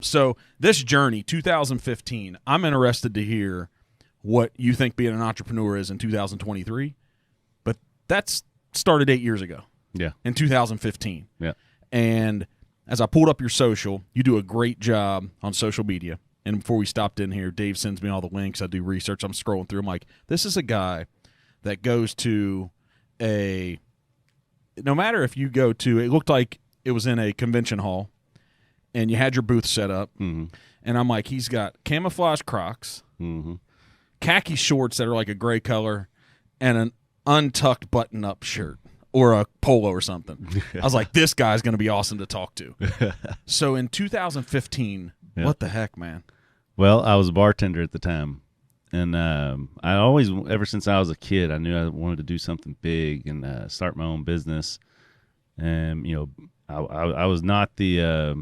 So this journey, 2015, I'm interested to hear what you think being an entrepreneur is in 2023. But that's started 8 years ago. Yeah. In 2015. Yeah. And as I pulled up your social, you do a great job on social media. And before we stopped in here, Dave sends me all the links. I do research. I'm scrolling through. I'm like, this is a guy that goes to no matter if you go to, it looked like it was in a convention hall, and you had your booth set up. Mm-hmm. And I'm like, he's got camouflage Crocs, Mm-hmm. khaki shorts that are like a gray color, and an untucked button-up shirt or a polo or something. I was like, this guy's going to be awesome to talk to. So in 2015, what the heck, man? Well, I was a bartender at the time. And I always, ever since I was a kid, I knew I wanted to do something big and start my own business. And, I was not the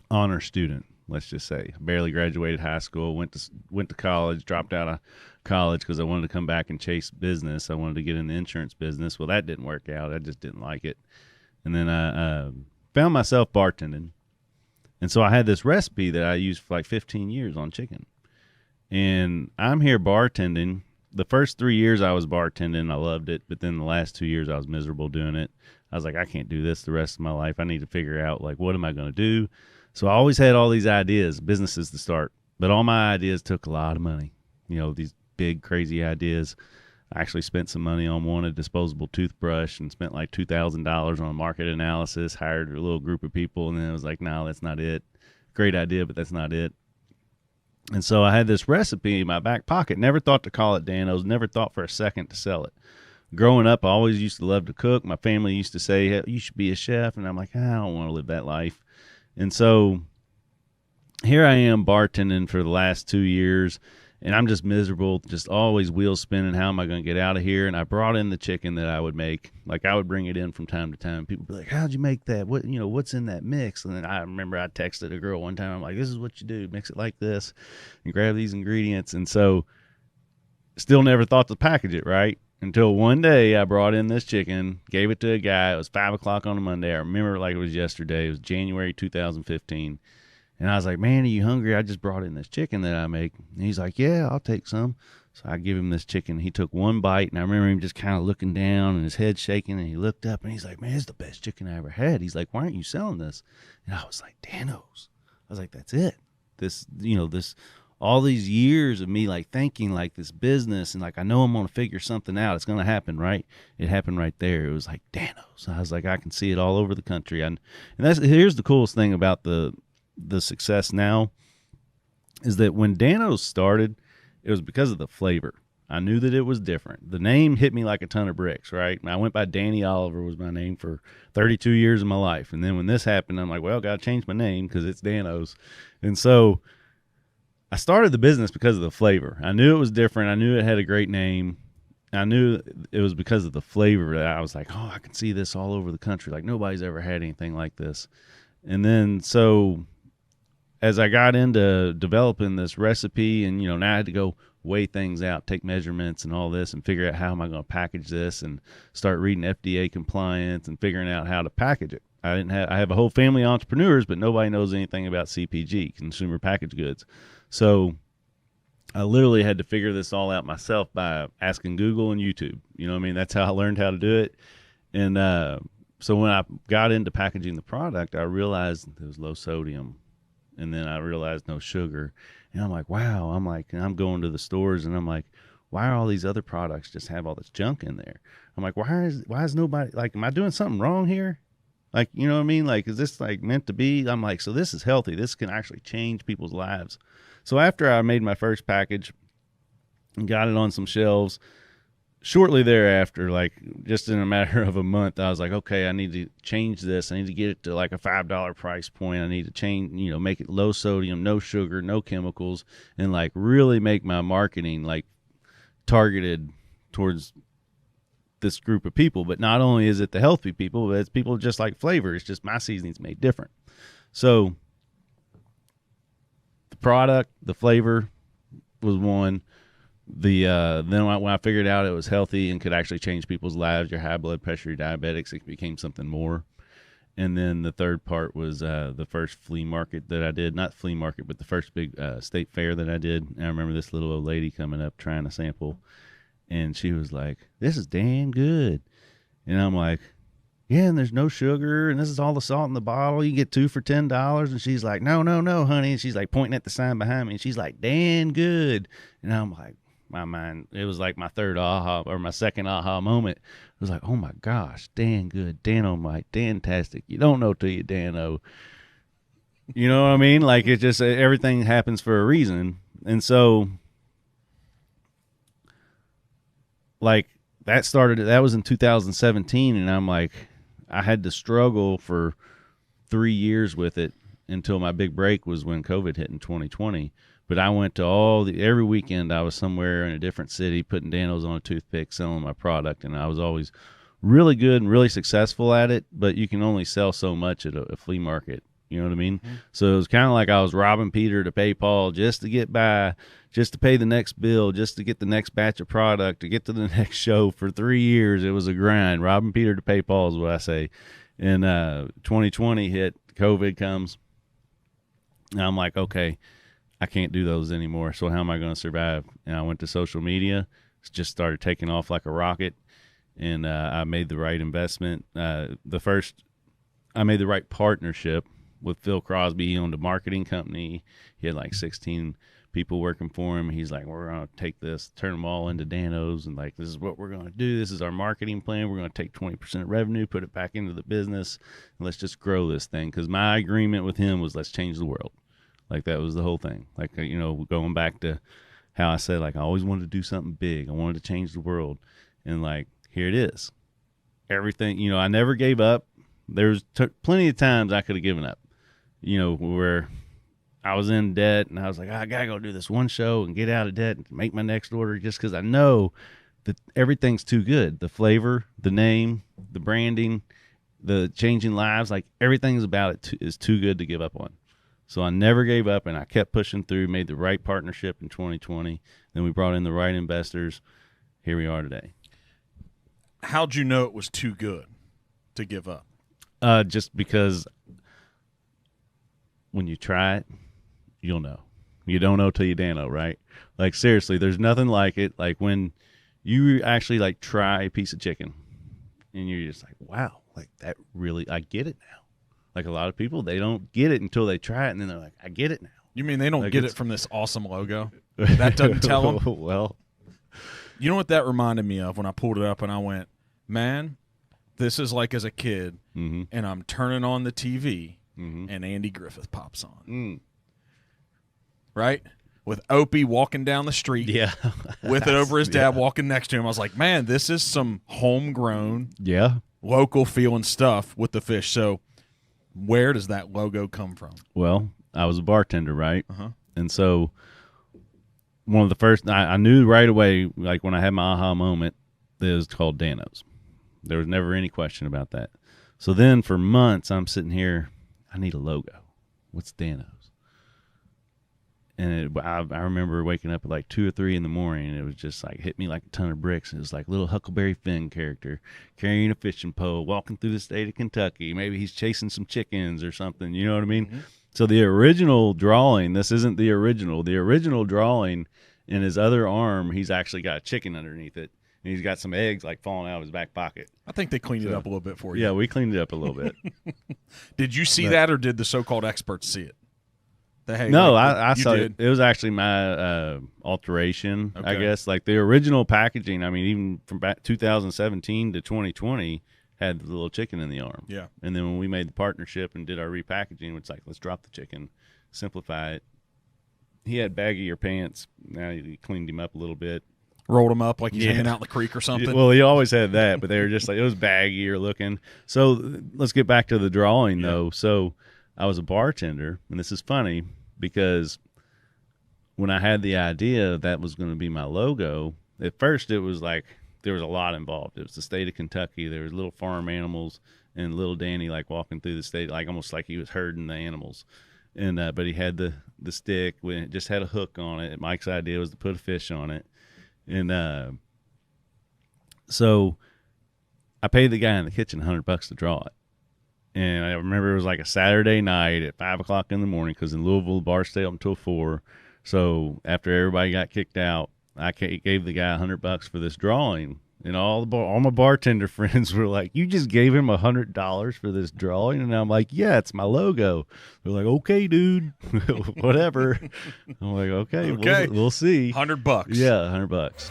honor student, let's just say. I barely graduated high school, went to college, dropped out of college because I wanted to come back and chase business. I wanted to get in the insurance business. Well, that didn't work out. I just didn't like it. And then I found myself bartending. And so I had this recipe that I used for like 15 years on chicken. And I'm here bartending. The first 3 years I was bartending, I loved it. But then the last 2 years I was miserable doing it. I was like, I can't do this the rest of my life. I need to figure out, like, what am I going to do? So I always had all these ideas, businesses to start. But all my ideas took a lot of money. These big, crazy ideas. I actually spent some money on one, a disposable toothbrush, and spent like $2,000 on a market analysis, hired a little group of people, and then it was like, no, that's not it. Great idea, but that's not it. And so I had this recipe in my back pocket. Never thought to call it Dano's. Never thought for a second to sell it. Growing up, I always used to love to cook. My family used to say, hey, you should be a chef. And I'm like, I don't want to live that life. And so here I am bartending for the last 2 years, and I'm just miserable, just always wheels spinning. How am I going to get out of here? And I brought in the chicken that I would make. Like, I would bring it in from time to time. People would be like, how'd you make that? What's in that mix? And then I remember I texted a girl one time. I'm like, this is what you do. Mix it like this and grab these ingredients. And so still never thought to package it, right? Until one day I brought in this chicken, gave it to a guy. It was 5 o'clock on a Monday. I remember it like it was yesterday. It was January 2015. And I was like, man, are you hungry? I just brought in this chicken that I make. And he's like, yeah, I'll take some. So I give him this chicken. He took one bite, and I remember him just kind of looking down and his head shaking, and he looked up, and he's like, man, it's the best chicken I ever had. He's like, why aren't you selling this? And I was like, Dano's. I was like, that's it. This, all these years of me like thinking like this business and like I know I'm going to figure something out. It's going to happen, right? It happened right there. It was like Dano's. I was like, I can see it all over the country. And here's the coolest thing about the success now is that when Dano's started, it was because of the flavor. I knew that it was different. The name hit me like a ton of bricks, right? And I went by Danny Oliver was my name for 32 years of my life. And then when this happened, I'm like, well, got to change my name because it's Dano's. And so I started the business because of the flavor. I knew it was different. I knew it had a great name. I knew it was because of the flavor that I was like, oh, I can see this all over the country. Like nobody's ever had anything like this. And then so as I got into developing this recipe and, now I had to go weigh things out, take measurements and all this and figure out how am I going to package this and start reading FDA compliance and figuring out how to package it. I have a whole family of entrepreneurs, but nobody knows anything about CPG, consumer packaged goods. So I literally had to figure this all out myself by asking Google and YouTube. That's how I learned how to do it. And so when I got into packaging the product, I realized there was low sodium. And then I realized no sugar. And I'm like, wow. And I'm going to the stores and I'm like, why are all these other products just have all this junk in there? I'm like, why is nobody, like, am I doing something wrong here? Like, you know what I mean? Like, is this like meant to be? I'm like, so this is healthy. This can actually change people's lives. So after I made my first package and got it on some shelves, shortly thereafter, like just in a matter of a month, I was like, okay, I need to change this. I need to get it to like a $5 price point. I need to change, make it low sodium, no sugar, no chemicals, and like really make my marketing like targeted towards this group of people. But not only is it the healthy people, but it's people just like flavor. It's just my seasoning's made different. So the product, the flavor was one. Then when I figured out it was healthy and could actually change people's lives, your high blood pressure, your diabetics, it became something more. And then the third part was the first flea market that I did. Not flea market, but the first big state fair that I did. And I remember this little old lady coming up trying to sample. And she was like, "This is damn good." And I'm like, "Yeah, and there's no sugar, and this is all the salt in the bottle. You get 2 for $10. And she's like, "No, no, no, honey." And she's like pointing at the sign behind me. And she's like, "Damn good." And I'm like, my mind, it was like my third aha or my second aha moment. It was like, oh my gosh, damn good, Dano, Mike, fantastic. You don't know till you Dano. You know what I mean? Like, it just, everything happens for a reason. And so, like, that was in 2017. And I'm like, I had to struggle for 3 years with it until my big break was when COVID hit in 2020. But I went to every weekend I was somewhere in a different city putting Danos on a toothpick, selling my product. And I was always really good and really successful at it, but you can only sell so much at a flea market. You know what I mean? Mm-hmm. So it was kind of like I was robbing Peter to pay Paul just to get by, just to pay the next bill, just to get the next batch of product, to get to the next show. For 3 years, it was a grind. Robbing Peter to pay Paul is what I say. And 2020 hit, COVID comes. And I'm like, okay, I can't do those anymore. So how am I going to survive? And I went to social media, just started taking off like a rocket. And I made the right investment. I made the right partnership with Phil Crosby. He owned a marketing company. He had like 16 people working for him. He's like, we're going to take this, turn them all into Danos. And like, this is what we're going to do. This is our marketing plan. We're going to take 20% of revenue, put it back into the business, and let's just grow this thing. Because my agreement with him was, let's change the world. Like, that was the whole thing. Like, you know, going back to how I said, like, I always wanted to do something big. I wanted to change the world. And, like, here it is. Everything, you know, I never gave up. There's plenty of times I could have given up, you know, where I was in debt and I was like, I got to go do this one show and get out of debt and make my next order, just because I know that everything's too good. The flavor, the name, the branding, the changing lives, like, everything's about it is too good to give up on. So I never gave up, and I kept pushing through, made the right partnership in 2020. Then we brought in the right investors. Here we are today. How'd you know it was too good to give up? Just because when you try it, you'll know. You don't know till you Dano, right? Like, seriously, there's nothing like it. Like, when you actually, like, try a piece of chicken, and you're just like, wow, like, that really, I get it now. Like, a lot of people, they don't get it until they try it, and then they're like, I get it now. You mean they don't like, get it from this awesome logo? That doesn't tell them? Well. You know what that reminded me of when I pulled it up and I went, man, this is like as a kid, mm-hmm. and I'm turning on the TV, mm-hmm. and Andy Griffith pops on. Mm. Right? With Opie walking down the street. Yeah. With it over his dad walking next to him. I was like, man, this is some homegrown, local feeling stuff with the fish. So where does that logo come from? Well, I was a bartender, right? Uh-huh. And so one of the first, I knew right away, like when I had my aha moment, that it was called Danos. There was never any question about that. So then for months, I'm sitting here, I need a logo. What's Danos? And I remember waking up at like 2 or 3 in the morning, and it was just like hit me like a ton of bricks. It was like little Huckleberry Finn character carrying a fishing pole, walking through the state of Kentucky. Maybe he's chasing some chickens or something. You know what I mean? Mm-hmm. So the original drawing, this isn't the original. The original drawing, in his other arm, he's actually got a chicken underneath it, and he's got some eggs like falling out of his back pocket. I think they cleaned it up a little bit for you. Yeah, we cleaned it up a little bit. Did you see that, or did the so-called experts see it? No, I saw it. It was actually my alteration, okay. I guess. Like the original packaging, I mean, even from back 2017 to 2020, had the little chicken in the arm. Yeah. And then when we made the partnership and did our repackaging, it's like, let's drop the chicken, simplify it. He had baggier pants. Now he cleaned him up a little bit. Rolled him up like he's hanging out in the creek or something. Well, he always had that, but they were just like, it was baggier looking. So let's get back to the drawing, though. So I was a bartender, and this is funny because when I had the idea that was going to be my logo, at first it was like there was a lot involved. It was the state of Kentucky. There was little farm animals and little Danny like walking through the state, like almost like he was herding the animals. And but he had the stick, when it just had a hook on it. Mike's idea was to put a fish on it. And so I paid the guy in the kitchen $100 to draw it. And I remember it was like a Saturday night at 5 o'clock in the morning, because in Louisville, bars stay up until 4. So after everybody got kicked out, I gave the guy $100 for this drawing. And all my bartender friends were like, "You just gave him $100 for this drawing?" And I'm like, "Yeah, it's my logo." They're like, "Okay, dude, whatever." I'm like, "Okay, Okay. we'll see." $100. Yeah, $100.